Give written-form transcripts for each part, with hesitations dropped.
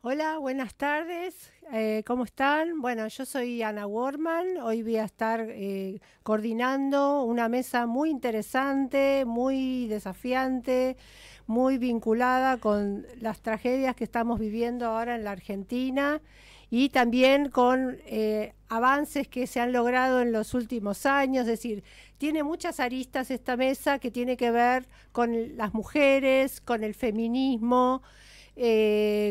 Hola, buenas tardes. ¿Cómo están? Bueno, yo soy Ana Worman. Hoy voy a estar coordinando una mesa muy interesante, muy desafiante, muy vinculada con las tragedias que estamos viviendo ahora en la Argentina y también con avances que se han logrado en los últimos años. Es decir, tiene muchas aristas esta mesa que tiene que ver con las mujeres, con el feminismo,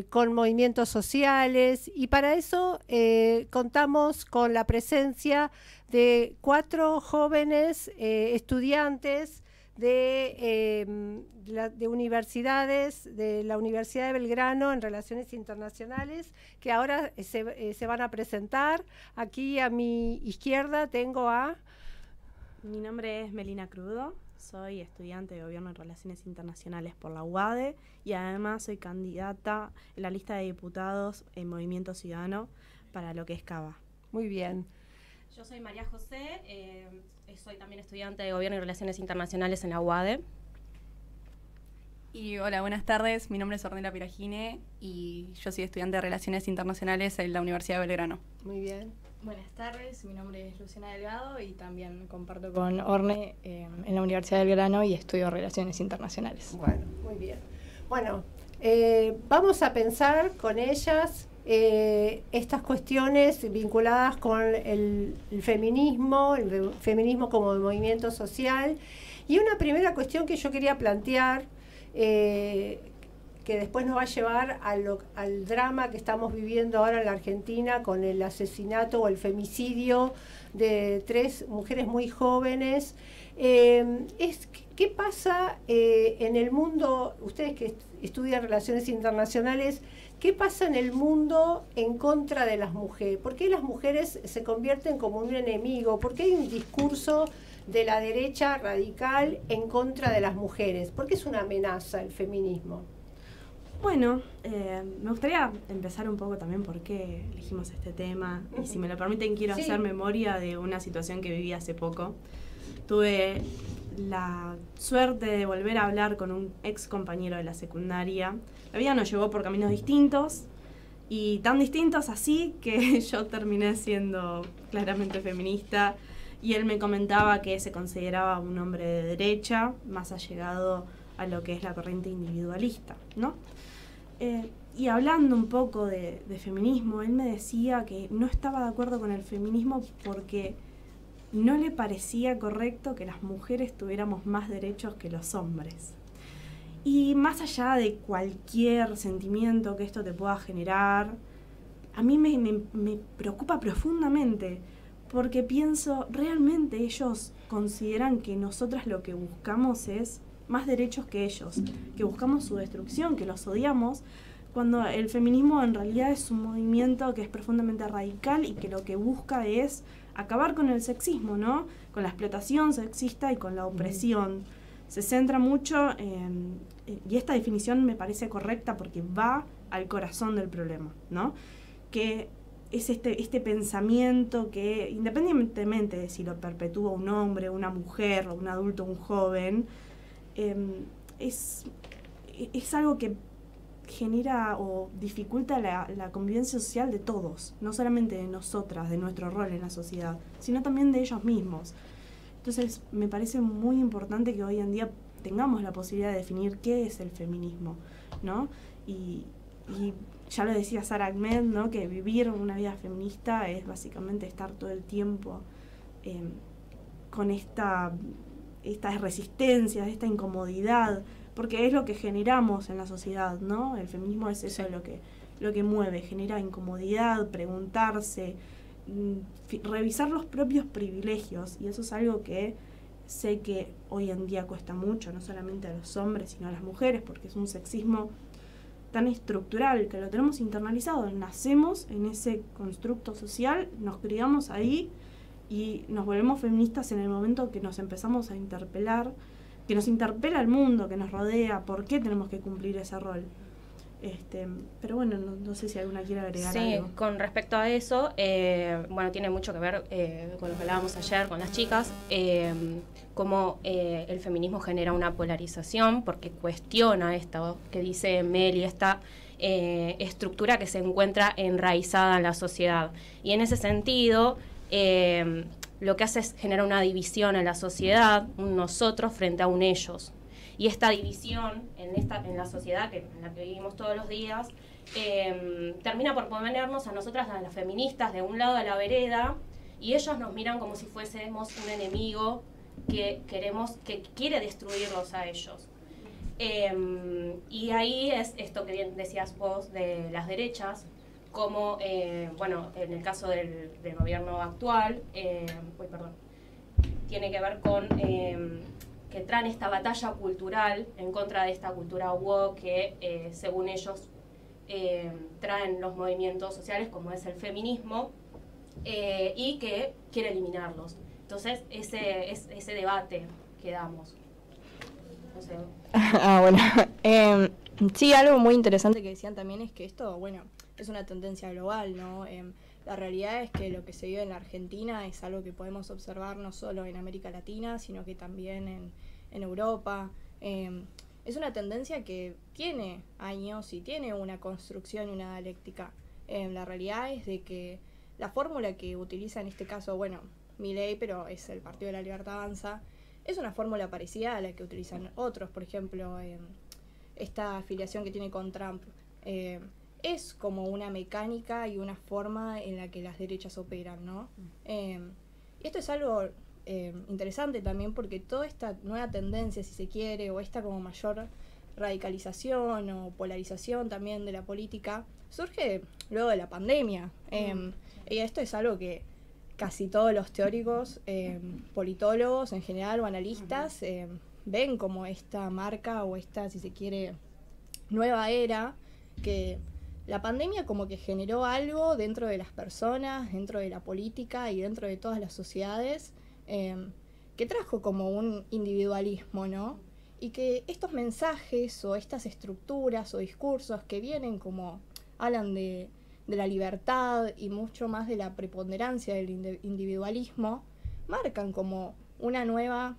con movimientos sociales, y para eso contamos con la presencia de 4 jóvenes estudiantes de universidades, de la Universidad de Belgrano en Relaciones Internacionales, que ahora se van a presentar. Aquí a mi izquierda tengo a... Mi nombre es Melina Crudo, soy estudiante de Gobierno y Relaciones Internacionales por la UADE y además soy candidata en la lista de diputados en Movimiento Ciudadano para lo que es CABA. Muy bien. Yo soy María José, soy también estudiante de Gobierno y Relaciones Internacionales en la UADE. Y hola, buenas tardes, mi nombre es Ornella Piragine y yo soy estudiante de Relaciones Internacionales en la Universidad de Belgrano. Muy bien. Buenas tardes, mi nombre es Luciana Delgado y también comparto con Orne en la Universidad de Belgrano y estudio Relaciones Internacionales. Bueno, muy bien. Bueno, vamos a pensar con ellas estas cuestiones vinculadas con el feminismo como movimiento social. Y una primera cuestión que yo quería plantear, que después nos va a llevar al drama que estamos viviendo ahora en la Argentina con el asesinato o el femicidio de 3 mujeres muy jóvenes. ¿Qué pasa en el mundo, ustedes que estudian relaciones internacionales, qué pasa en el mundo en contra de las mujeres? ¿Por qué las mujeres se convierten como un enemigo? ¿Por qué hay un discurso de la derecha radical en contra de las mujeres? ¿Por qué es una amenaza el feminismo? Bueno, me gustaría empezar un poco también por qué elegimos este tema y si me lo permiten quiero hacer memoria de una situación que viví hace poco. Tuve la suerte de volver a hablar con un ex compañero de la secundaria. La vida nos llevó por caminos distintos y tan distintos así que yo terminé siendo claramente feminista y él me comentaba que se consideraba un hombre de derecha, más allegado a lo que es la corriente individualista, ¿no? Y hablando un poco de feminismo, él me decía que no estaba de acuerdo con el feminismo porque no le parecía correcto que las mujeres tuviéramos más derechos que los hombres. Y más allá de cualquier sentimiento que esto te pueda generar, a mí me preocupa profundamente porque pienso, realmente ellos consideran que nosotras lo que buscamos es más derechos que ellos, que buscamos su destrucción, que los odiamos, cuando el feminismo en realidad es un movimiento que es profundamente radical y que lo que busca es acabar con el sexismo, ¿no? Con la explotación sexista y con la opresión. Se centra mucho y esta definición me parece correcta porque va al corazón del problema, ¿no? Que es este pensamiento que, independientemente de si lo perpetúa un hombre, una mujer, o un adulto, un joven, es algo que genera o dificulta la convivencia social de todos, no solamente de nosotras, de nuestro rol en la sociedad, sino también de ellos mismos. Entonces me parece muy importante que hoy en día tengamos la posibilidad de definir qué es el feminismo, ¿no? Y ya lo decía Sara Ahmed, ¿no? Que vivir una vida feminista es básicamente estar todo el tiempo con estas resistencias, esta incomodidad, porque es lo que generamos en la sociedad, ¿no? El feminismo es eso, lo que mueve, genera incomodidad, preguntarse, revisar los propios privilegios, y eso es algo que sé que hoy en día cuesta mucho, no solamente a los hombres, sino a las mujeres, porque es un sexismo tan estructural que lo tenemos internalizado, nacemos en ese constructo social, nos criamos ahí y nos volvemos feministas en el momento que nos empezamos a interpelar, que nos interpela el mundo que nos rodea, por qué tenemos que cumplir ese rol. Pero bueno, no sé si alguna quiere agregar algo. Sí, con respecto a eso, bueno, tiene mucho que ver con lo que hablábamos ayer con las chicas, cómo el feminismo genera una polarización, porque cuestiona esto que dice Meli, esta estructura que se encuentra enraizada en la sociedad. Y en ese sentido, lo que hace es generar una división en la sociedad, un nosotros frente a un ellos. Y esta división en la sociedad en la que vivimos todos los días, termina por ponernos a nosotras, a las feministas, de un lado de la vereda, y ellos nos miran como si fuésemos un enemigo que quiere destruirlos a ellos. Y ahí es esto que bien decías vos de las derechas, como, bueno, en el caso del gobierno actual, tiene que ver con que traen esta batalla cultural en contra de esta cultura woke que, según ellos, traen los movimientos sociales, como es el feminismo, y que quiere eliminarlos. Entonces, ese debate que damos. No sé. Bueno. Sí, algo muy interesante que decían también es que esto, bueno, es una tendencia global, ¿no? La realidad es que lo que se vive en la Argentina es algo que podemos observar no solo en América Latina, sino que también en Europa. Es una tendencia que tiene años y tiene una construcción y una dialéctica. La realidad es de que la fórmula que utiliza en este caso, bueno, Milei, pero es el Partido de la Libertad Avanza, es una fórmula parecida a la que utilizan otros. Por ejemplo, esta afiliación que tiene con Trump es como una mecánica y una forma en la que las derechas operan, ¿no? Y esto es algo interesante también porque toda esta nueva tendencia, si se quiere, o esta como mayor radicalización o polarización también de la política, surge luego de la pandemia. Y esto es algo que casi todos los teóricos, politólogos en general o analistas, ven como esta marca o esta, si se quiere, nueva era, que la pandemia como que generó algo dentro de las personas, dentro de la política y dentro de todas las sociedades, que trajo como un individualismo, ¿no? Y que estos mensajes o estas estructuras o discursos que vienen como hablan de la libertad y mucho más de la preponderancia del individualismo, marcan como una nueva,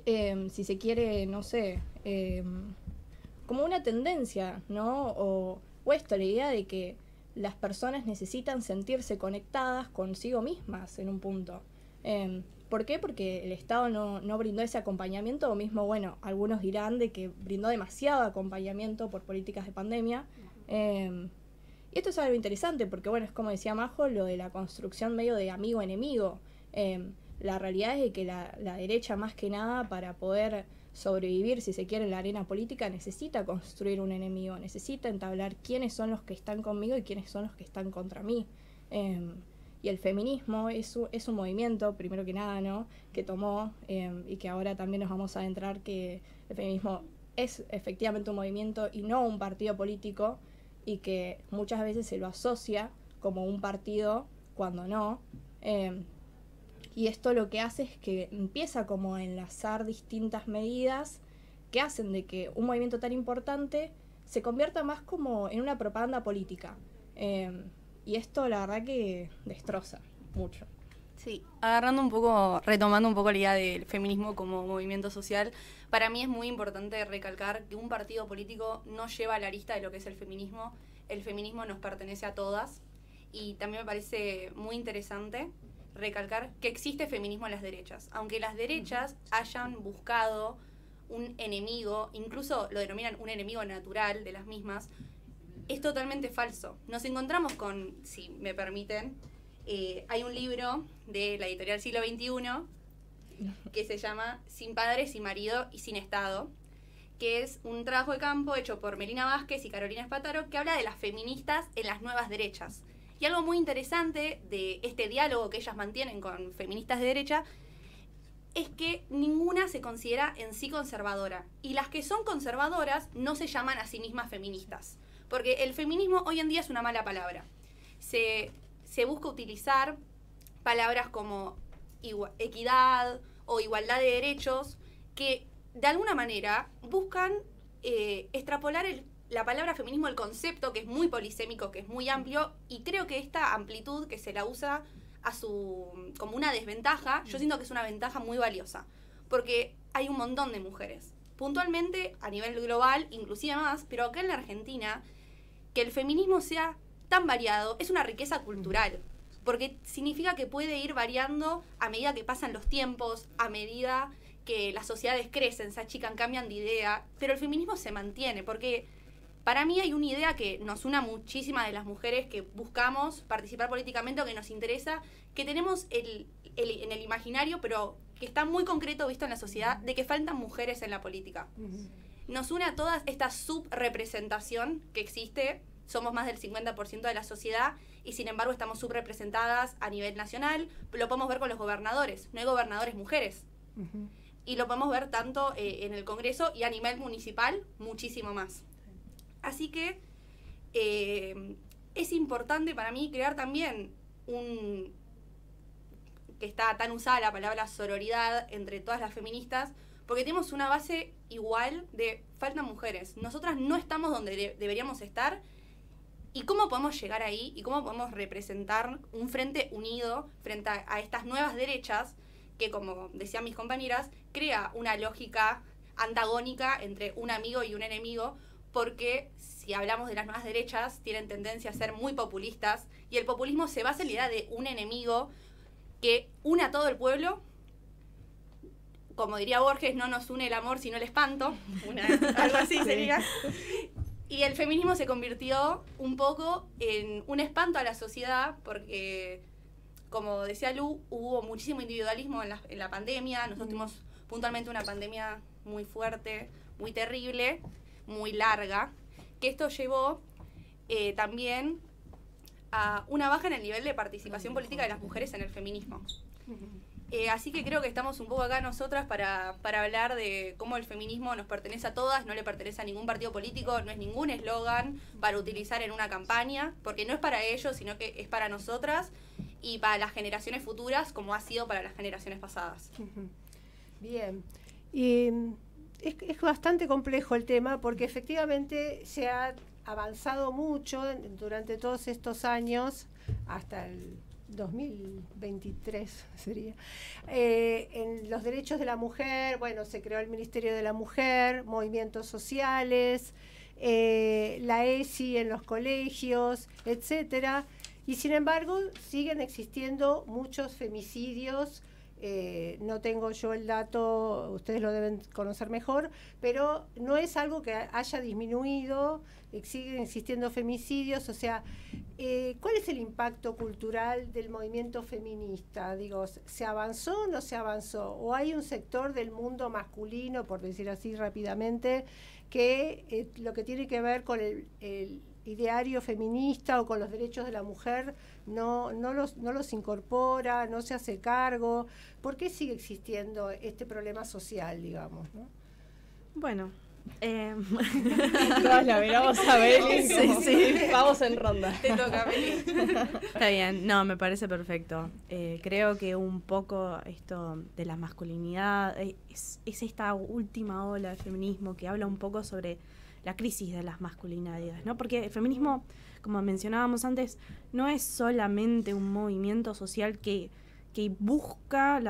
si se quiere, no sé, como una tendencia, ¿no? O esto, la idea de que las personas necesitan sentirse conectadas consigo mismas en un punto. ¿Por qué? Porque el Estado no brindó ese acompañamiento, o mismo, bueno, algunos dirán de que brindó demasiado acompañamiento por políticas de pandemia. Y esto es algo interesante porque, bueno, es como decía Majo, lo de la construcción medio de amigo-enemigo. La realidad es de que la derecha, más que nada, para poder sobrevivir, si se quiere, en la arena política, necesita construir un enemigo, necesita entablar quiénes son los que están conmigo y quiénes son los que están contra mí. Y el feminismo es un movimiento, primero que nada, ¿no?, que tomó, y que ahora también nos vamos a adentrar que el feminismo es efectivamente un movimiento y no un partido político, y que muchas veces se lo asocia como un partido cuando no. Y esto lo que hace es que empieza como a enlazar distintas medidas que hacen de que un movimiento tan importante se convierta más como en una propaganda política. Y esto la verdad que destroza mucho. Sí, retomando un poco la idea del feminismo como movimiento social, para mí es muy importante recalcar que un partido político no lleva la lista de lo que es el feminismo. El feminismo nos pertenece a todas, y también me parece muy interesante recalcar que existe feminismo en las derechas. Aunque las derechas hayan buscado un enemigo, incluso lo denominan un enemigo natural de las mismas, es totalmente falso. Nos encontramos con, si me permiten, hay un libro de la editorial Siglo XXI que se llama Sin padre, sin marido y sin Estado, que es un trabajo de campo hecho por Melina Vázquez y Carolina Espataro, que habla de las feministas en las nuevas derechas. Y algo muy interesante de este diálogo que ellas mantienen con feministas de derecha es que ninguna se considera en sí conservadora. Y las que son conservadoras no se llaman a sí mismas feministas. Porque el feminismo hoy en día es una mala palabra. Se busca utilizar palabras como equidad o igualdad de derechos que de alguna manera buscan extrapolar la palabra feminismo, el concepto, que es muy polisémico, que es muy amplio, y creo que esta amplitud que se la usa como una desventaja, yo siento que es una ventaja muy valiosa, porque hay un montón de mujeres, puntualmente a nivel global, inclusive más, pero acá en la Argentina que el feminismo sea tan variado es una riqueza cultural, porque significa que puede ir variando a medida que pasan los tiempos, a medida que las sociedades crecen, se achican, cambian de idea, pero el feminismo se mantiene, porque para mí hay una idea que nos une a muchísimas de las mujeres que buscamos participar políticamente o que nos interesa, que tenemos en el imaginario, pero que está muy concreto visto en la sociedad, de que faltan mujeres en la política. Nos une a toda esta subrepresentación que existe. Somos más del 50% de la sociedad y sin embargo estamos subrepresentadas a nivel nacional. Lo podemos ver con los gobernadores. No hay gobernadores mujeres. Y lo podemos ver tanto en el Congreso y a nivel municipal muchísimo más. Así que es importante para mí crear también que está tan usada la palabra sororidad entre todas las feministas, porque tenemos una base igual de faltan mujeres. Nosotras no estamos donde deberíamos estar. ¿Y cómo podemos llegar ahí? ¿Y cómo podemos representar un frente unido frente a estas nuevas derechas que, como decían mis compañeras, crea una lógica antagónica entre un amigo y un enemigo? Porque si hablamos de las nuevas derechas, tienen tendencia a ser muy populistas, y el populismo se basa en la idea de un enemigo que une a todo el pueblo. Como diría Borges, no nos une el amor sino el espanto, algo así sería. Y el feminismo se convirtió un poco en un espanto a la sociedad porque, como decía Lu, hubo muchísimo individualismo en la pandemia. Nosotros tuvimos puntualmente una pandemia muy fuerte, muy terrible, muy larga, que esto llevó también a una baja en el nivel de participación política de las mujeres en el feminismo. Así que creo que estamos un poco acá nosotras para hablar de cómo el feminismo nos pertenece a todas, no le pertenece a ningún partido político, no es ningún eslogan para utilizar en una campaña, porque no es para ellos, sino que es para nosotras y para las generaciones futuras, como ha sido para las generaciones pasadas. Bien. Y es bastante complejo el tema, porque efectivamente se ha avanzado mucho durante todos estos años, hasta el 2023 sería, en los derechos de la mujer. Bueno, se creó el Ministerio de la Mujer, movimientos sociales, la ESI en los colegios, etcétera, y sin embargo siguen existiendo muchos femicidios. No tengo yo el dato, ustedes lo deben conocer mejor, pero no es algo que haya disminuido, siguen existiendo femicidios. O sea, ¿cuál es el impacto cultural del movimiento feminista? Digo, ¿se avanzó o no se avanzó? ¿O hay un sector del mundo masculino, por decir así rápidamente, que lo que tiene que ver con el ideario feminista o con los derechos de la mujer no los incorpora, no se hace cargo? ¿Por qué sigue existiendo este problema social, digamos, ¿no? Bueno, todas la miramos a Beli. Sí. Vamos en ronda. Te toca, Beli. Está bien, no, me parece perfecto. Creo que un poco esto de la masculinidad es esta última ola de feminismo que habla un poco sobre la crisis de las masculinidades, ¿no? Porque el feminismo, como mencionábamos antes, no es solamente un movimiento social que busca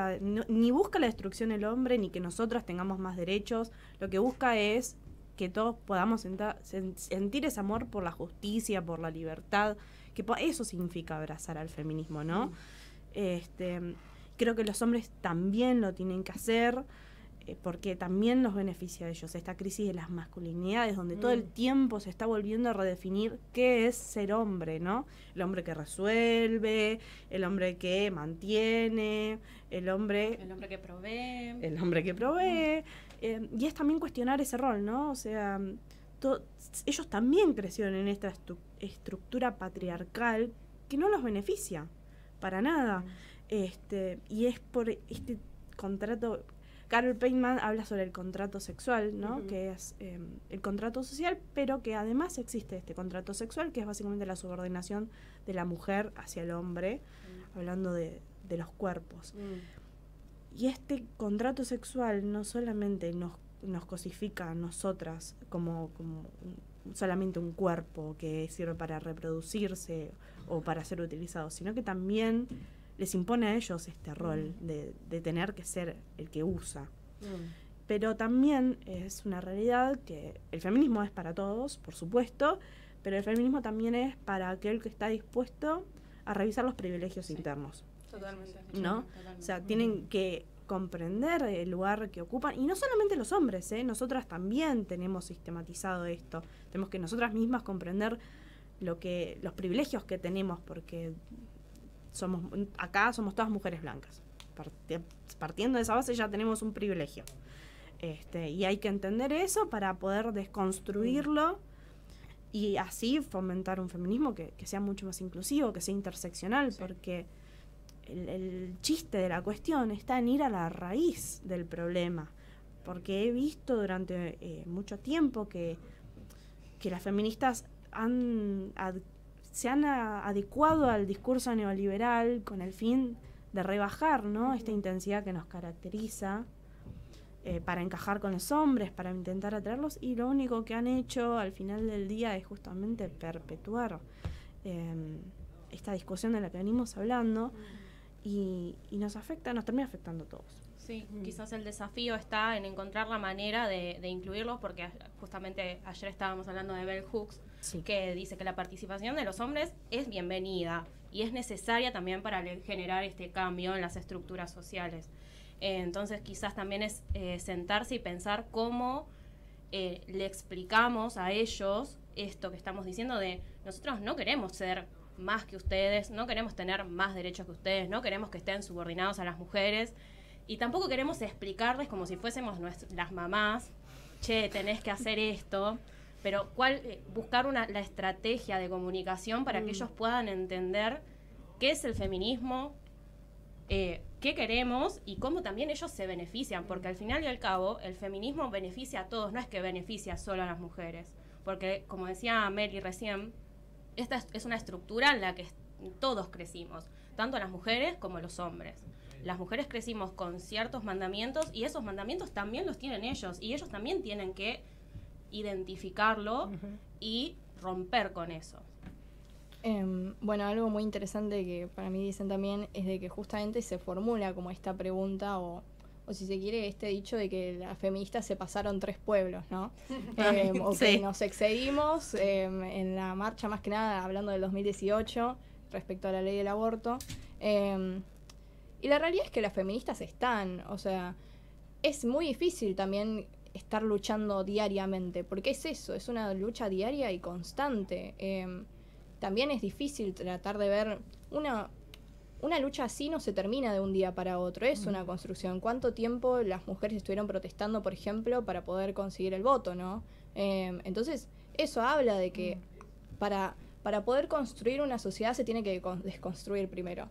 ni busca la destrucción del hombre, ni que nosotras tengamos más derechos. Lo que busca es que todos podamos sentir ese amor por la justicia, por la libertad, que eso significa abrazar al feminismo, ¿no? Creo que los hombres también lo tienen que hacer, porque también los beneficia a ellos esta crisis de las masculinidades, donde todo el tiempo se está volviendo a redefinir qué es ser hombre, ¿no? El hombre que resuelve, el hombre que mantiene, el hombre que provee. Y es también cuestionar ese rol, ¿no? O sea, ellos también crecieron en esta estructura patriarcal que no los beneficia para nada. Y es por este contrato. Carol Pateman habla sobre el contrato sexual, ¿no? Que es el contrato social, pero que además existe este contrato sexual, que es básicamente la subordinación de la mujer hacia el hombre, hablando de los cuerpos. Y este contrato sexual no solamente nos cosifica a nosotras como solamente un cuerpo que sirve para reproducirse o para ser utilizado, sino que también les impone a ellos este rol de tener que ser el que usa. Pero también es una realidad que el feminismo es para todos, por supuesto, pero el feminismo también es para aquel que está dispuesto a revisar los privilegios internos. Totalmente. ¿No? Totalmente. O sea, tienen que comprender el lugar que ocupan, y no solamente los hombres, nosotras también tenemos sistematizado esto. Tenemos que nosotras mismas comprender los privilegios que tenemos, porque acá somos todas mujeres blancas. Partiendo de esa base ya tenemos un privilegio. Y hay que entender eso para poder desconstruirlo y así fomentar un feminismo que sea mucho más inclusivo, que sea interseccional, porque el chiste de la cuestión está en ir a la raíz del problema, porque he visto durante mucho tiempo que las feministas se han adecuado al discurso neoliberal con el fin de rebajar, ¿no?, esta intensidad que nos caracteriza, para encajar con los hombres, para intentar atraerlos, y lo único que han hecho al final del día es justamente perpetuar esta discusión de la que venimos hablando, y nos termina afectando a todos. Sí, quizás el desafío está en encontrar la manera de incluirlos, porque justamente ayer estábamos hablando de Bell Hooks, Sí. que dice que la participación de los hombres es bienvenida y es necesaria también para generar este cambio en las estructuras sociales. Entonces quizás también es sentarse y pensar cómo le explicamos a ellos esto que estamos diciendo de nosotros no queremos ser más que ustedes, no queremos tener más derechos que ustedes, no queremos que estén subordinados a las mujeres, y tampoco queremos explicarles como si fuésemos las mamás, che, tenés que hacer esto, pero buscar la estrategia de comunicación para que ellos puedan entender qué es el feminismo, qué queremos y cómo también ellos se benefician, porque al final y al cabo el feminismo beneficia a todos, no es que beneficia solo a las mujeres, porque como decía Meli recién, esta es una estructura en la que todos crecimos, tanto las mujeres como los hombres. Las mujeres crecimos con ciertos mandamientos y esos mandamientos también los tienen ellos, y ellos también tienen que identificarlo y romper con eso. Bueno, algo muy interesante que para mí dicen también es de que justamente se formula como esta pregunta o si se quiere este dicho de que las feministas se pasaron 3 pueblos, ¿no? O que Sí. nos excedimos en la marcha, más que nada hablando del 2018 respecto a la ley del aborto. Y la realidad es que las feministas están, o sea, es muy difícil también estar luchando diariamente, porque es eso, es una lucha diaria y constante. También es difícil tratar de ver una lucha así, no se termina de un día para otro, es una construcción. ¿Cuánto tiempo las mujeres estuvieron protestando, por ejemplo, para poder conseguir el voto, ¿no? Entonces, eso habla de que para poder construir una sociedad se tiene que desconstruir primero.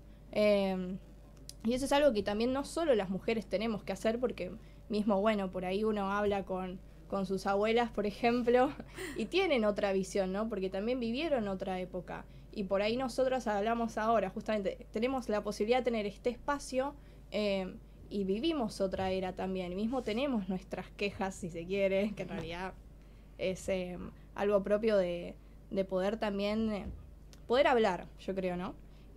Y eso es algo que también no solo las mujeres tenemos que hacer, porque mismo, bueno, por ahí uno habla con sus abuelas, por ejemplo, y tienen otra visión, ¿no? Porque también vivieron otra época. Y por ahí nosotras hablamos ahora, justamente, tenemos la posibilidad de tener este espacio y vivimos otra era también. Y mismo tenemos nuestras quejas, si se quiere, que en realidad es algo propio de poder también, poder hablar, yo creo, ¿no?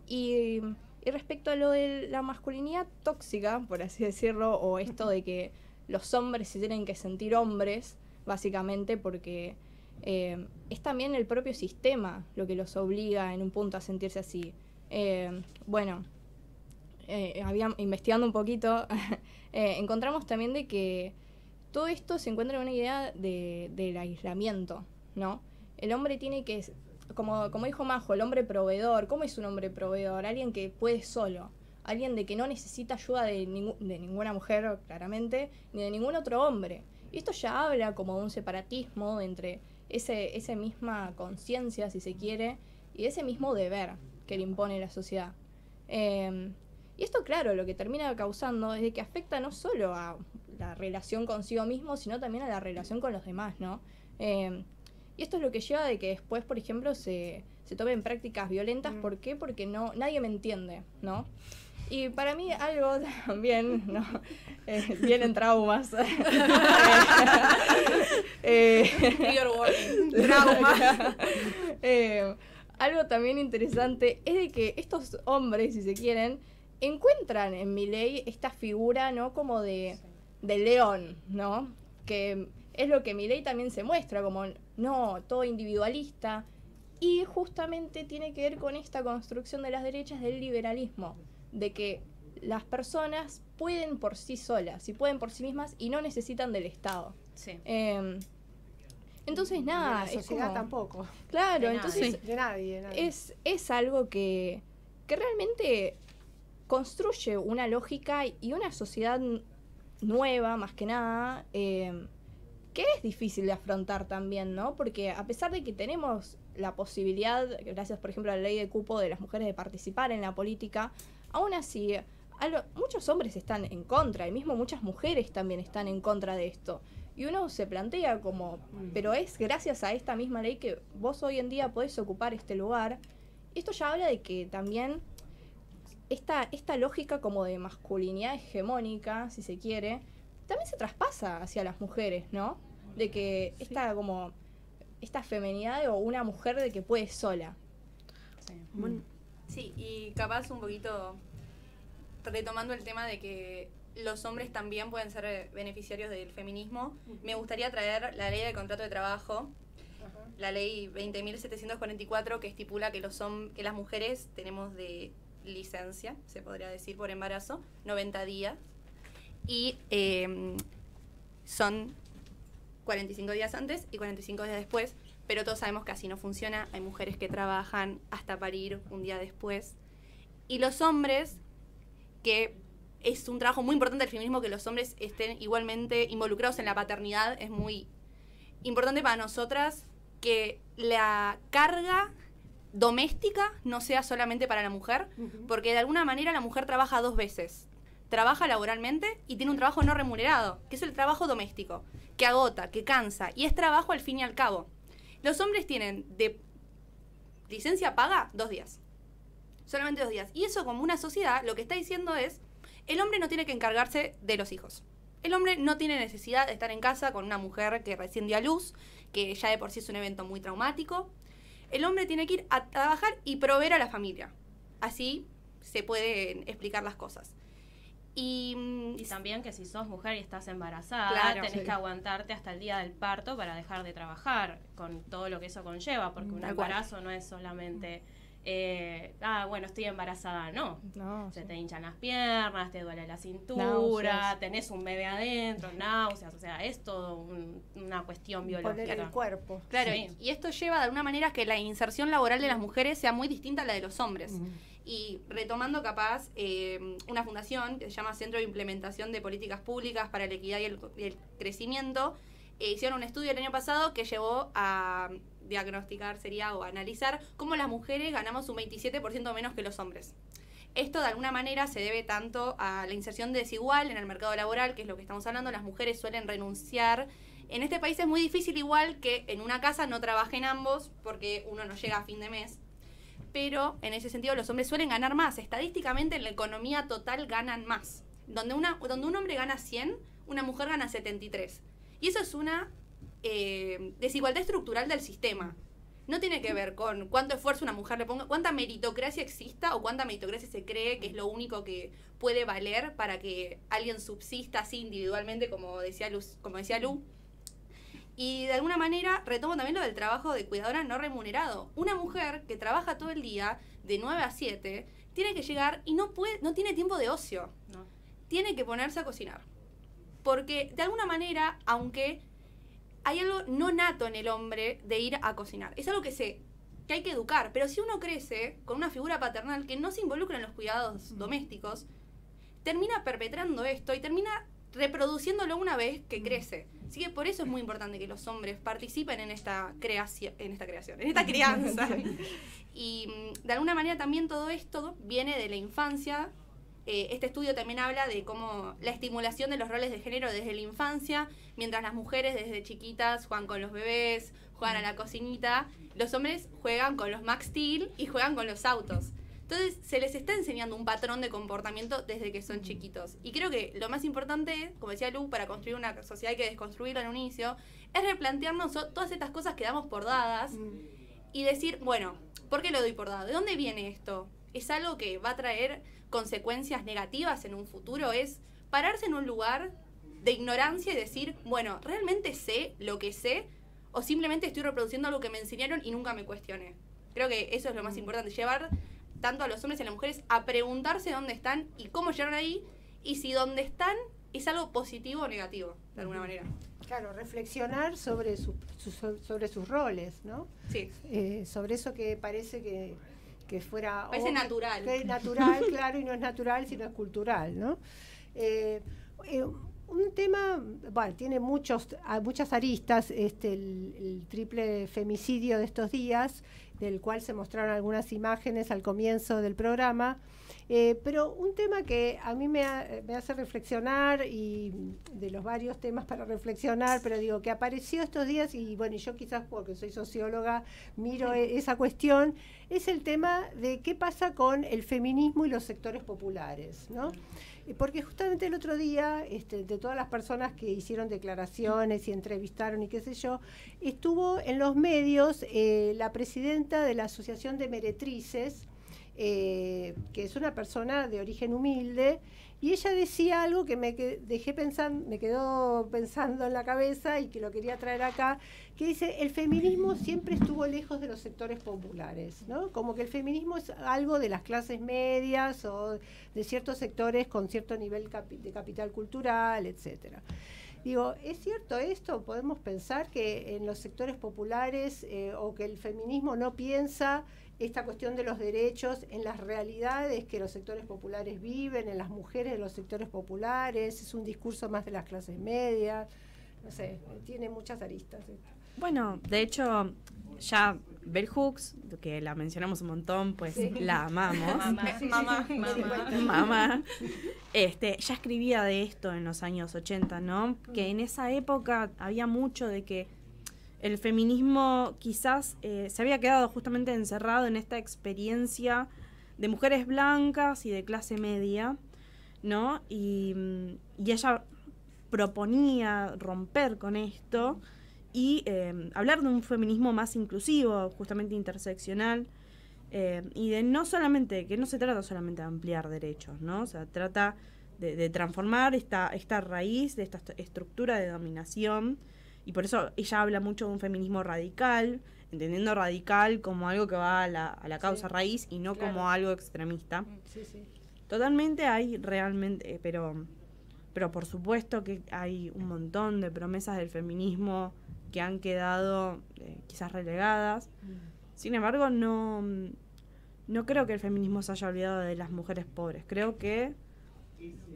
Y respecto a lo de la masculinidad tóxica, por así decirlo, o esto de que los hombres se tienen que sentir hombres, básicamente porque es también el propio sistema lo que los obliga en un punto a sentirse así. Investigando un poquito, encontramos también de que todo esto se encuentra en una idea del aislamiento, ¿no? El hombre tiene que, como dijo Majo, el hombre proveedor. ¿Cómo es un hombre proveedor? Alguien que puede solo. Alguien de que no necesita ayuda de ninguna mujer, claramente, ni de ningún otro hombre. Y esto ya habla como de un separatismo entre esa misma conciencia, si se quiere, y ese mismo deber que le impone la sociedad. Y esto, claro, lo que termina causando es de que afecta no solo a la relación consigo mismo, sino también a la relación con los demás, ¿no? Y esto es lo que lleva de que después, por ejemplo, se tomen prácticas violentas. ¿Por qué? Porque nadie me entiende, ¿no? Y para mí algo también, ¿no? Vienen traumas. Trigger warning. Trauma. Algo también interesante es de que estos hombres, si se quieren, encuentran en Milei esta figura, ¿no? Como de león, ¿no? Que es lo que Milei también se muestra, como, no, todo individualista. Y justamente tiene que ver con esta construcción de las derechas del liberalismo, de que las personas pueden por sí solas, y pueden por sí mismas y no necesitan del Estado. Sí. Entonces, nada, la sociedad es como, tampoco. claro, De entonces nadie. De nadie, nadie. es algo que realmente construye una lógica y una sociedad nueva, más que nada, que es difícil de afrontar también, ¿no? Porque a pesar de que tenemos la posibilidad, gracias por ejemplo a la ley de cupo de las mujeres de participar en la política, aún así muchos hombres están en contra, y mismo muchas mujeres también están en contra de esto. Y uno se plantea como, pero es gracias a esta misma ley que vos hoy en día podés ocupar este lugar. Esto ya habla de que también esta lógica como de masculinidad hegemónica, si se quiere, también se traspasa hacia las mujeres, ¿no? De que esta feminidad o una mujer de que puede sola. Sí. Bueno, Sí, y capaz un poquito retomando el tema de que los hombres también pueden ser beneficiarios del feminismo, me gustaría traer la ley del contrato de trabajo, la ley 20.744, que estipula que que las mujeres tenemos de licencia, se podría decir, por embarazo, 90 días, y son 45 días antes y 45 días después, pero todos sabemos que así no funciona. Hay mujeres que trabajan hasta parir un día después. Y los hombres, que es un trabajo muy importante del feminismo, que los hombres estén igualmente involucrados en la paternidad, es muy importante para nosotras que la carga doméstica no sea solamente para la mujer, porque de alguna manera la mujer trabaja 2 veces. Trabaja laboralmente y tiene un trabajo no remunerado, que es el trabajo doméstico, que agota, que cansa, y es trabajo al fin y al cabo. Los hombres tienen de licencia paga 2 días. Solamente 2 días. Y eso, como una sociedad, lo que está diciendo es, el hombre no tiene que encargarse de los hijos. El hombre no tiene necesidad de estar en casa con una mujer que recién dio a luz, que ya de por sí es un evento muy traumático. El hombre tiene que ir a trabajar y proveer a la familia. Así se pueden explicar las cosas. Y también que si sos mujer y estás embarazada, Claro, tenés sí. que aguantarte hasta el día del parto para dejar de trabajar, con todo lo que eso conlleva, porque un Tal cual. embarazo no es solamente, bueno, estoy embarazada, no. No, Se sí. te hinchan las piernas, te duele la cintura, Náuseas. tenés un bebé adentro, náuseas, o sea, es todo una cuestión Poner biológica. el cuerpo. Claro, Sí. y esto lleva de alguna manera a que la inserción laboral de las mujeres sea muy distinta a la de los hombres. Y retomando capaz una fundación que se llama Centro de Implementación de Políticas Públicas para la Equidad y el Crecimiento, hicieron un estudio el año pasado que llevó a diagnosticar, o analizar cómo las mujeres ganamos un 27% menos que los hombres. Esto de alguna manera se debe tanto a la inserción desigual en el mercado laboral, que es lo que estamos hablando. Las mujeres suelen renunciar. En este país es muy difícil, igual que en una casa no trabajen ambos porque uno no llega a fin de mes. Pero en ese sentido los hombres suelen ganar más. Estadísticamente en la economía total ganan más. Donde un hombre gana 100, una mujer gana 73. Y eso es una desigualdad estructural del sistema. No tiene que ver con cuánto esfuerzo una mujer le ponga, cuánta meritocracia exista o cuánta meritocracia se cree que es lo único que puede valer para que alguien subsista así individualmente, como decía Lu. Y de alguna manera retomo también lo del trabajo de cuidadora no remunerado. Una mujer que trabaja todo el día, de 9 a 7, tiene que llegar y no tiene tiempo de ocio. ¿No? Tiene que ponerse a cocinar. Porque de alguna manera, aunque hay algo no nato en el hombre de ir a cocinar, es algo que hay que educar. Pero si uno crece con una figura paternal que no se involucra en los cuidados domésticos, termina perpetrando esto y termina reproduciéndolo una vez que crece. Así que por eso es muy importante que los hombres participen en esta crianza. Y de alguna manera también todo esto viene de la infancia. Este estudio también habla de cómo la estimulación de los roles de género desde la infancia, mientras las mujeres desde chiquitas juegan con los bebés, juegan a la cocinita, los hombres juegan con los Max Steel y juegan con los autos. Entonces se les está enseñando un patrón de comportamiento desde que son chiquitos. Y creo que lo más importante, como decía Lu, para construir una sociedad hay que desconstruirla en un inicio, es replantearnos todas estas cosas que damos por dadas y decir, bueno, ¿por qué lo doy por dado? ¿De dónde viene esto? ¿Es algo que va a traer consecuencias negativas en un futuro? Es pararse en un lugar de ignorancia y decir, bueno, ¿realmente sé lo que sé? ¿O simplemente estoy reproduciendo algo que me enseñaron y nunca me cuestioné? Creo que eso es lo más importante, llevar tanto a los hombres y a las mujeres a preguntarse dónde están y cómo llegaron ahí, y si donde están es algo positivo o negativo, de alguna manera. Claro, reflexionar sobre sobre sus roles, ¿no? Sí. Sobre eso que parece que fuera... Parece natural. Que es natural, claro, y no es natural, sino es cultural, ¿no? Un tema, bueno, tiene muchas aristas, el triple femicidio de estos días, del cual se mostraron algunas imágenes al comienzo del programa, pero un tema que a mí me hace reflexionar, y de los varios temas para reflexionar, pero digo, que apareció estos días, y bueno, yo quizás porque soy socióloga miro esa cuestión, es el tema de qué pasa con el feminismo y los sectores populares, ¿no? Porque justamente el otro día, de todas las personas que hicieron declaraciones y entrevistaron y qué sé yo, estuvo en los medios la presidenta de la Asociación de Meretrices, que es una persona de origen humilde, y ella decía algo que me quedó pensando en la cabeza y que lo quería traer acá, que dice, el feminismo siempre estuvo lejos de los sectores populares, ¿no? Como que el feminismo es algo de las clases medias o de ciertos sectores con cierto nivel de capital cultural, etcétera. Digo, ¿es cierto esto? ¿Podemos pensar que en los sectores populares o que el feminismo no piensa esta cuestión de los derechos en las realidades que los sectores populares viven, en las mujeres de los sectores populares? ¿Es un discurso más de las clases medias? No sé, tiene muchas aristas esto. Bueno, de hecho, ya Bell Hooks, que la mencionamos un montón, pues sí, la amamos. Mamá. Ya escribía de esto en los años 80, ¿no? Que en esa época había mucho de que el feminismo quizás se había quedado justamente encerrado en esta experiencia de mujeres blancas y de clase media, ¿no? Y ella proponía romper con esto y hablar de un feminismo más inclusivo, justamente interseccional, y de no solamente, que no se trata solamente de ampliar derechos, ¿no? O sea, trata de transformar esta raíz de esta estructura de dominación. Y por eso ella habla mucho de un feminismo radical, entendiendo radical como algo que va a la causa raíz y no como algo extremista. Sí, sí. Totalmente hay realmente, pero por supuesto que hay un montón de promesas del feminismo que han quedado quizás relegadas. Sin embargo, no creo que el feminismo se haya olvidado de las mujeres pobres. Creo que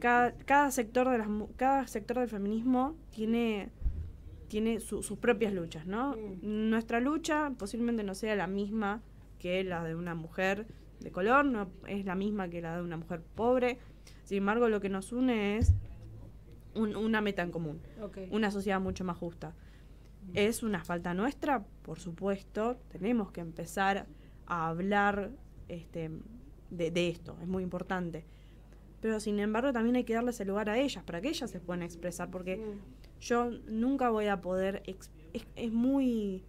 cada sector del feminismo tiene sus propias luchas, ¿no? Nuestra lucha posiblemente no sea la misma que la de una mujer de color, no es la misma que la de una mujer pobre. Sin embargo, lo que nos une es una meta en común, una sociedad mucho más justa. ¿Es una falta nuestra? Por supuesto, tenemos que empezar a hablar de esto, es muy importante. Pero sin embargo también hay que darles el lugar a ellas, para que ellas se puedan expresar, porque yo nunca voy a poder... Es muy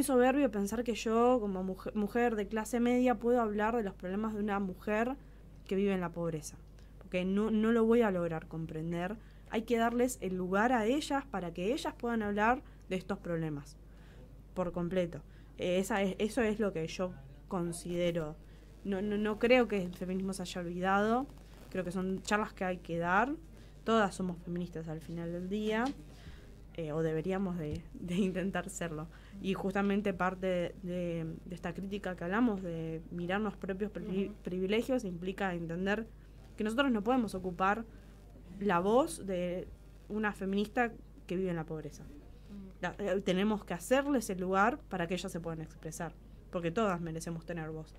soberbio pensar que yo, como mujer de clase media, puedo hablar de los problemas de una mujer que vive en la pobreza, porque no lo voy a lograr comprender. Hay que darles el lugar a ellas para que ellas puedan hablar de estos problemas por completo. Eso es lo que yo considero. No creo que el feminismo se haya olvidado. Creo que son charlas que hay que dar. Todas somos feministas al final del día, o deberíamos de intentar serlo. Y justamente parte de esta crítica que hablamos, de mirar los propios privilegios, implica entender que nosotros no podemos ocupar la voz de una feminista que vive en la pobreza. Tenemos que hacerles el lugar para que ellas se puedan expresar, porque todas merecemos tener voz.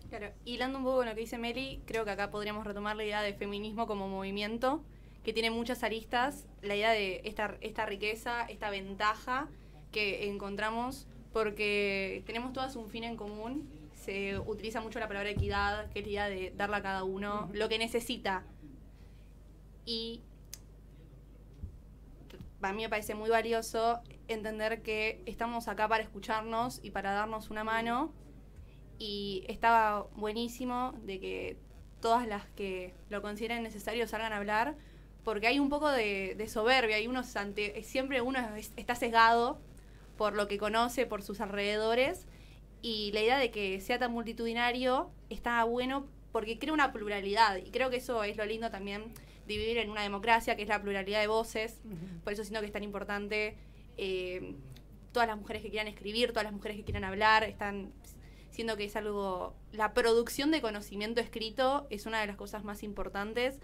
Claro, hilando un poco con lo que dice Meli, creo que acá podríamos retomar la idea de feminismo como movimiento, que tiene muchas aristas, la idea de esta riqueza, esta ventaja que encontramos, porque tenemos todas un fin en común. Se utiliza mucho la palabra equidad, que es la idea de darle a cada uno lo que necesita. Y para mí me parece muy valioso entender que estamos acá para escucharnos y para darnos una mano. Y estaba buenísimo de que todas las que lo consideren necesario salgan a hablar, porque hay un poco de soberbia, y siempre uno está sesgado por lo que conoce, por sus alrededores, Y la idea de que sea tan multitudinario está bueno porque crea una pluralidad. Y creo que eso es lo lindo también de vivir en una democracia, que es la pluralidad de voces. Por eso siento que es tan importante todas las mujeres que quieran escribir, todas las mujeres que quieran hablar, siento que es algo... La producción de conocimiento escrito es una de las cosas más importantes,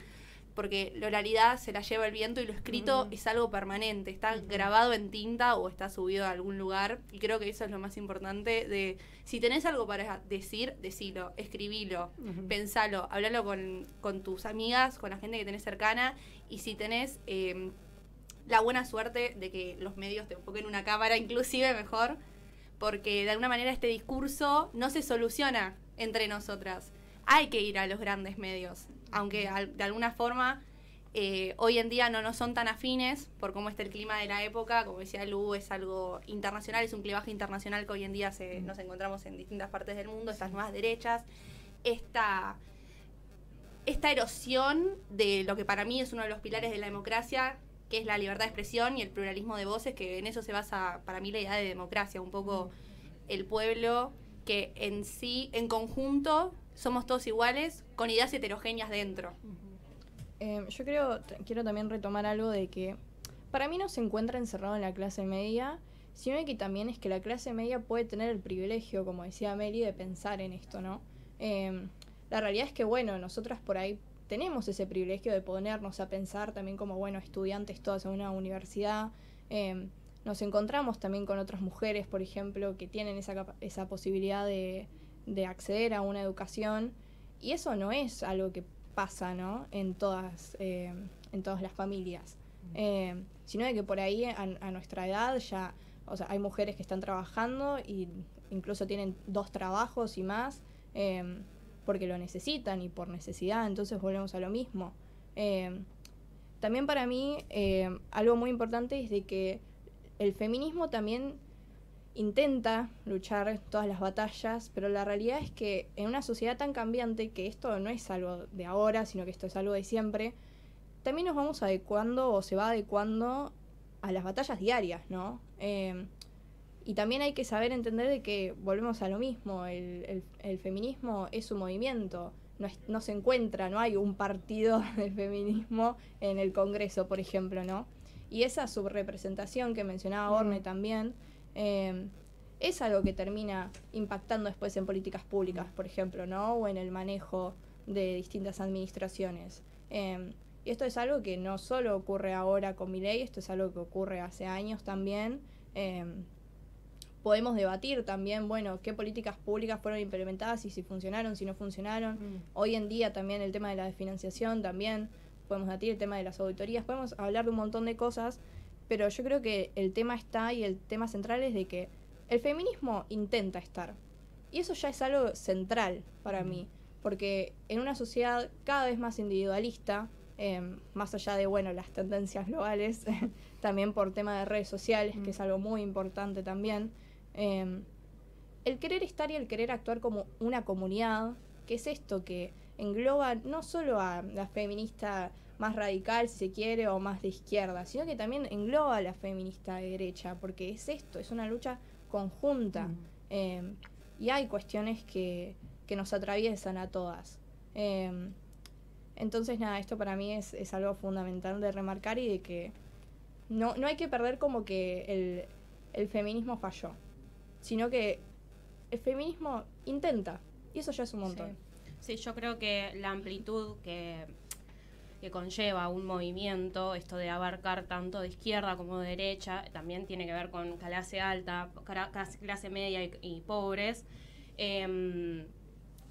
porque la oralidad se la lleva el viento y lo escrito es algo permanente, está grabado en tinta o está subido a algún lugar, y creo que eso es lo más importante de, si tenés algo para decir, decilo, escribilo, pensalo, hablalo con tus amigas, con la gente que tenés cercana, y si tenés la buena suerte de que los medios te enfoquen una cámara, inclusive mejor, porque de alguna manera este discurso no se soluciona entre nosotras. Hay que ir a los grandes medios, aunque de alguna forma hoy en día no son tan afines por cómo está el clima de la época. Como decía Lu, es algo internacional, es un clivaje internacional que hoy en día nos encontramos en distintas partes del mundo, estas nuevas derechas, esta erosión de lo que para mí es uno de los pilares de la democracia, que es la libertad de expresión y el pluralismo de voces, que en eso se basa para mí la idea de democracia, un poco el pueblo que en sí, en conjunto, somos todos iguales, con ideas heterogéneas dentro. Yo quiero también retomar algo de que para mí no se encuentra encerrado en la clase media, sino que también es que la clase media puede tener el privilegio, como decía Meli, de pensar en esto, ¿no? La realidad es que, bueno, nosotras por ahí tenemos ese privilegio de ponernos a pensar también como, bueno, estudiantes todas en una universidad. Nos encontramos también con otras mujeres, por ejemplo, que tienen esa posibilidad de acceder a una educación, y eso no es algo que pasa, ¿no?, en todas las familias, sino de que por ahí a nuestra edad ya, o sea, hay mujeres que están trabajando y incluso tienen 2 trabajos y más, porque lo necesitan y por necesidad. Entonces volvemos a lo mismo. También para mí algo muy importante es de que el feminismo también intenta luchar todas las batallas, pero la realidad es que en una sociedad tan cambiante, que esto no es algo de ahora, sino que esto es algo de siempre, también nos vamos adecuando o se va adecuando a las batallas diarias, ¿no? Y también hay que saber entender de que volvemos a lo mismo, el feminismo es un movimiento, no se encuentra, no hay un partido del feminismo en el Congreso, por ejemplo, ¿no? Y esa subrepresentación que mencionaba Orne también, es algo que termina impactando después en políticas públicas, por ejemplo, ¿no? O en el manejo de distintas administraciones. Y esto es algo que no solo ocurre ahora con Milei, esto es algo que ocurre hace años también. Podemos debatir también, bueno, qué políticas públicas fueron implementadas y si funcionaron, si no funcionaron. Hoy en día también el tema de la desfinanciación también, podemos debatir el tema de las auditorías, podemos hablar de un montón de cosas, pero yo creo que el tema está, y el tema central es de que el feminismo intenta estar. Y eso ya es algo central para mí, porque en una sociedad cada vez más individualista, más allá de, bueno, las tendencias globales, también por tema de redes sociales, que es algo muy importante también, el querer estar y el querer actuar como una comunidad, que es esto que engloba no solo a la feminista más radical, si se quiere, o más de izquierda, sino que también engloba a la feminista de derecha, porque es esto, es una lucha conjunta, y hay cuestiones que nos atraviesan a todas. Entonces, nada, esto para mí es algo fundamental de remarcar, y de que no hay que perder como que el feminismo falló, sino que el feminismo intenta, y eso ya es un montón. Sí, yo creo que la amplitud que conlleva un movimiento, esto de abarcar tanto de izquierda como de derecha, también tiene que ver con clase alta, clase media y pobres.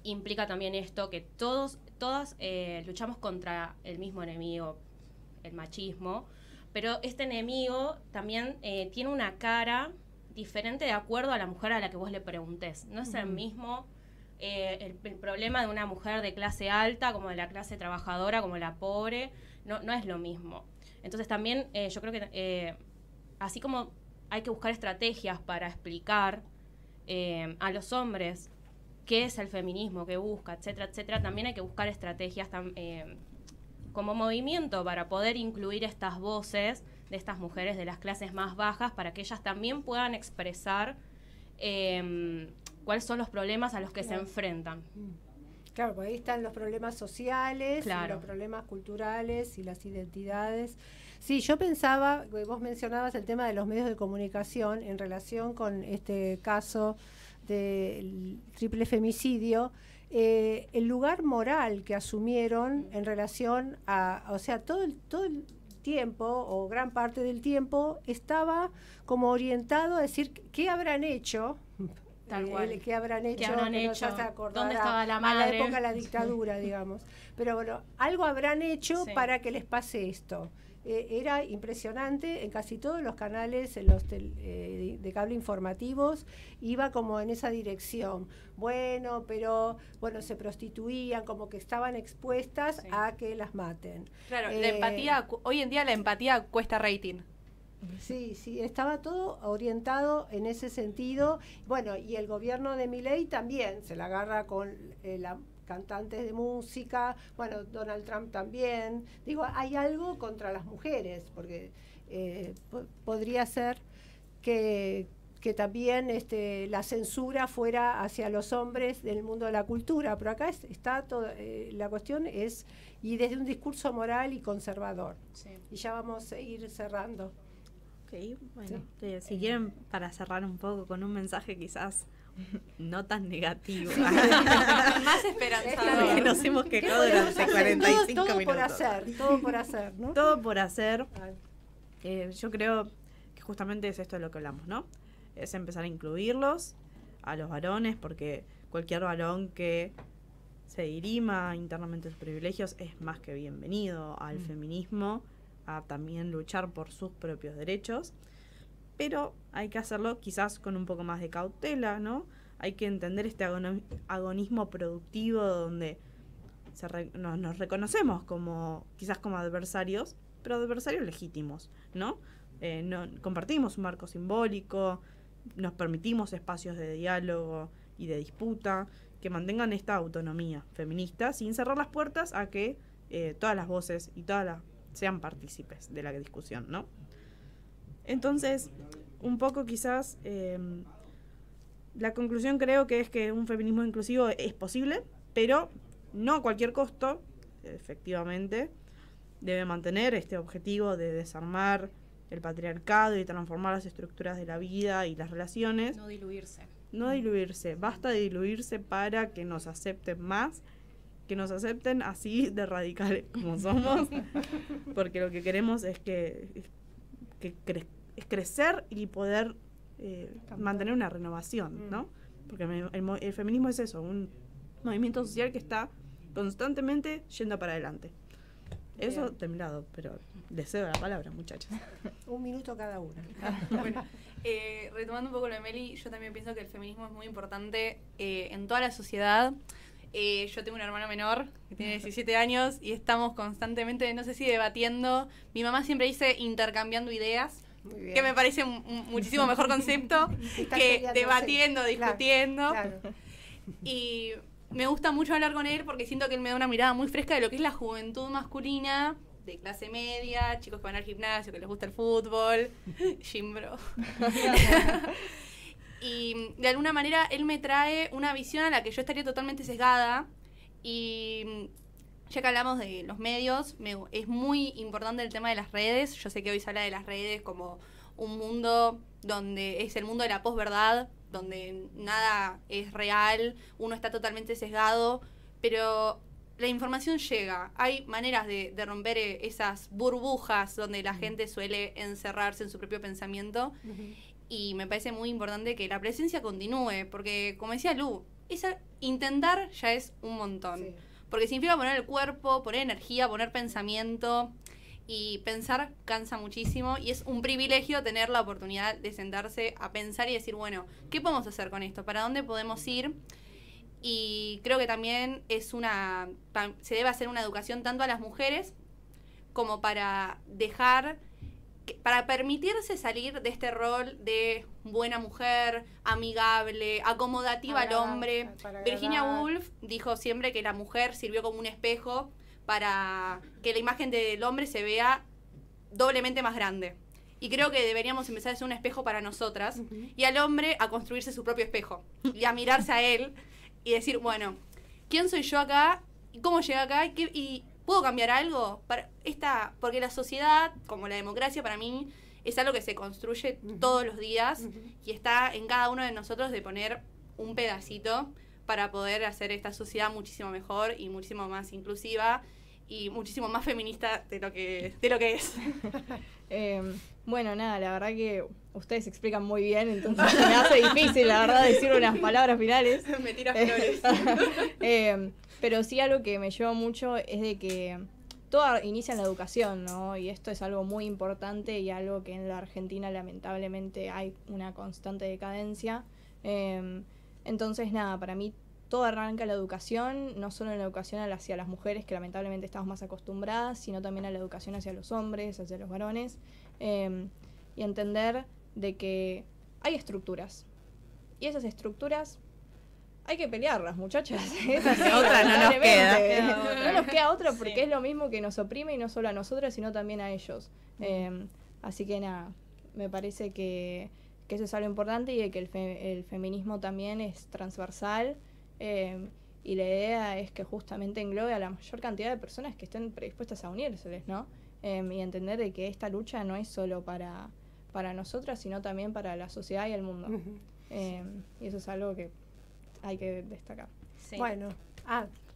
Implica también esto, que todas luchamos contra el mismo enemigo, el machismo, pero este enemigo también tiene una cara diferente de acuerdo a la mujer a la que vos le preguntés. No es el mismo el problema de una mujer de clase alta como de la clase trabajadora, como la pobre, no es lo mismo. Entonces también yo creo que así como hay que buscar estrategias para explicar a los hombres qué es el feminismo, qué busca, etcétera, etcétera, también hay que buscar estrategias como movimiento para poder incluir estas voces de estas mujeres de las clases más bajas, para que ellas también puedan expresar cuáles son los problemas a los que se enfrentan. Claro, porque ahí están los problemas sociales, claro, y los problemas culturales y las identidades. Sí, yo pensaba, vos mencionabas el tema de los medios de comunicación en relación con este caso del triple femicidio, el lugar moral que asumieron en relación a, o sea, todo el tiempo o gran parte del tiempo estaba como orientado a decir qué habrán hecho. Tal cual. ¿Qué habrán hecho? Nos hace acordar ¿dónde estaba la madre? A la época de la dictadura, digamos. Pero bueno, algo habrán hecho para que les pase esto. Era impresionante, en casi todos los canales en los de cable informativos iba como en esa dirección. Bueno, pero bueno, se prostituían, como que estaban expuestas a que las maten. Claro, la empatía, hoy en día la empatía cuesta rating. Sí, estaba todo orientado en ese sentido. Bueno, y el gobierno de Milei también se la agarra con cantantes de música, bueno, Donald Trump también. Digo, hay algo contra las mujeres, porque podría ser que también la censura fuera hacia los hombres del mundo de la cultura, pero acá está todo, la cuestión es, y desde un discurso moral y conservador. Sí. Y ya vamos a ir cerrando. Ok, bueno, si quieren, para cerrar un poco con un mensaje quizás no tan negativo. Más esperanzador. Que nos hemos quejado durante 45 todo minutos. Todo por hacer, ¿no? Todo por hacer. Yo creo que justamente es esto de lo que hablamos, ¿no? Es empezar a incluirlos, a los varones, porque cualquier varón que se dirima internamente sus privilegios es más que bienvenido al feminismo, a también luchar por sus propios derechos, pero hay que hacerlo quizás con un poco más de cautela, ¿no? Hay que entender este agonismo productivo donde nos reconocemos quizás como adversarios, pero adversarios legítimos, ¿no? Compartimos un marco simbólico, nos permitimos espacios de diálogo y de disputa que mantengan esta autonomía feminista sin cerrar las puertas a que todas las voces y sean partícipes de la discusión, ¿no? Entonces, un poco quizás la conclusión creo que es que un feminismo inclusivo es posible, pero no a cualquier costo, efectivamente. Debe mantener este objetivo de desarmar el patriarcado y transformar las estructuras de la vida y las relaciones. No diluirse. No diluirse, basta de diluirse para que nos acepten más, que nos acepten así de radicales como somos, porque lo que queremos es es crecer y poder mantener una renovación, ¿no? Porque el feminismo es eso, un movimiento social que está constantemente yendo para adelante. Eso de mi lado, pero les cedo la palabra, muchachas. 1 minuto cada una. Bueno, retomando un poco lo de Meli, yo también pienso que el feminismo es muy importante en toda la sociedad. Yo tengo una hermana menor que tiene 17 años y estamos constantemente, no sé si debatiendo, mi mamá siempre dice intercambiando ideas, que me parece un muchísimo mejor concepto que debatiendo, discutiendo. Claro. Y me gusta mucho hablar con él porque siento que él me da una mirada muy fresca de lo que es la juventud masculina, de clase media, chicos que van al gimnasio, que les gusta el fútbol, gym bro. Y de alguna manera él me trae una visión a la que yo estaría totalmente sesgada. Y ya que hablamos de los medios, es muy importante el tema de las redes. Yo sé que hoy se habla de las redes como un mundo donde es el mundo de la posverdad, donde nada es real, uno está totalmente sesgado, pero la información llega. Hay maneras de romper esas burbujas donde la gente suele encerrarse en su propio pensamiento. Y me parece muy importante que la presencia continúe, porque como decía Lu, intentar ya es un montón. Sí. Porque significa poner el cuerpo, poner energía, poner pensamiento, y pensar cansa muchísimo y es un privilegio tener la oportunidad de sentarse a pensar y decir, bueno, ¿qué podemos hacer con esto? ¿Para dónde podemos ir? Y creo que también se debe hacer una educación tanto a las mujeres como para permitirse salir de este rol de buena mujer, amigable, acomodativa al hombre. Virginia Woolf dijo siempre que la mujer sirvió como un espejo para que la imagen del hombre se vea doblemente más grande. Y creo que deberíamos empezar a ser un espejo para nosotras y al hombre a construirse su propio espejo y a mirarse a él y decir, bueno, ¿quién soy yo acá? ¿Cómo llegué acá? ¿Y puedo cambiar algo? Porque la sociedad, como la democracia, para mí es algo que se construye todos los días y está en cada uno de nosotros de poner un pedacito para poder hacer esta sociedad muchísimo mejor y muchísimo más inclusiva y muchísimo más feminista de lo que es. Bueno, nada, la verdad que ustedes explican muy bien, entonces se me hace difícil, la verdad, decir unas palabras finales. Me tiras flores. Pero sí, algo que me lleva mucho es de que todo inicia en la educación, ¿no? Y esto es algo muy importante y algo que en la Argentina lamentablemente hay una constante decadencia. Entonces, nada, para mí todo arranca en la educación, no solo en la educación hacia las mujeres, que lamentablemente estamos más acostumbradas, sino también a la educación hacia los hombres, hacia los varones, y entender de que hay estructuras. Y esas estructuras hay que pelearlas, muchachas. Es así, otra no nos queda. No nos queda otra porque es lo mismo que nos oprime y no solo a nosotras, sino también a ellos. Así que nada, me parece que eso es algo importante y que el feminismo también es transversal. Y la idea es que justamente englobe a la mayor cantidad de personas que estén predispuestas a unírseles, ¿no? Y entender de que esta lucha no es solo para nosotras, sino también para la sociedad y el mundo. Y eso es algo que hay que destacar. Sí. Bueno,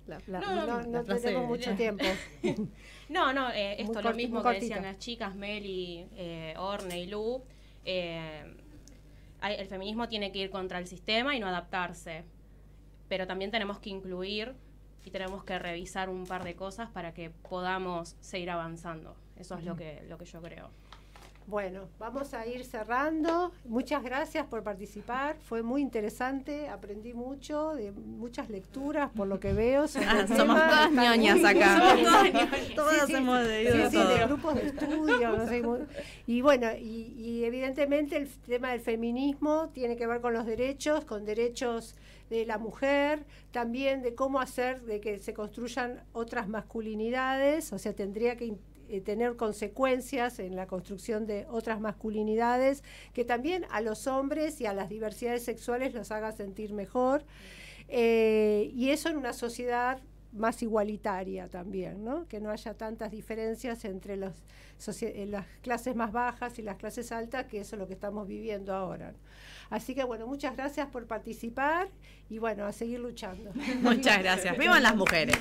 no frase tenemos mucho tiempo. Esto Muy lo mismo que cortito. decían las chicas, Meli, Orne y Lu. El feminismo tiene que ir contra el sistema y no adaptarse. Pero también tenemos que incluir y tenemos que revisar un par de cosas para que podamos seguir avanzando. Eso es lo que yo creo. Bueno, vamos a ir cerrando. Muchas gracias por participar. Fue muy interesante. Aprendí mucho, de muchas lecturas, por lo que veo. Sobre el Somos tema. todas Está ñoñas muy- acá. Todas Sí, hemos leído de todo. grupos de estudio. No sé, y bueno, y evidentemente el tema del feminismo tiene que ver con los derechos, con derechos de la mujer, también de cómo hacer de que se construyan otras masculinidades, o sea, tendría que tener consecuencias en la construcción de otras masculinidades, que también a los hombres y a las diversidades sexuales los haga sentir mejor, y eso en una sociedad más igualitaria también, ¿no? Que no haya tantas diferencias entre las clases más bajas y las clases altas, que eso es lo que estamos viviendo ahora. Así que bueno, muchas gracias por participar y bueno, a seguir luchando. Muchas gracias. ¡Vivan las mujeres!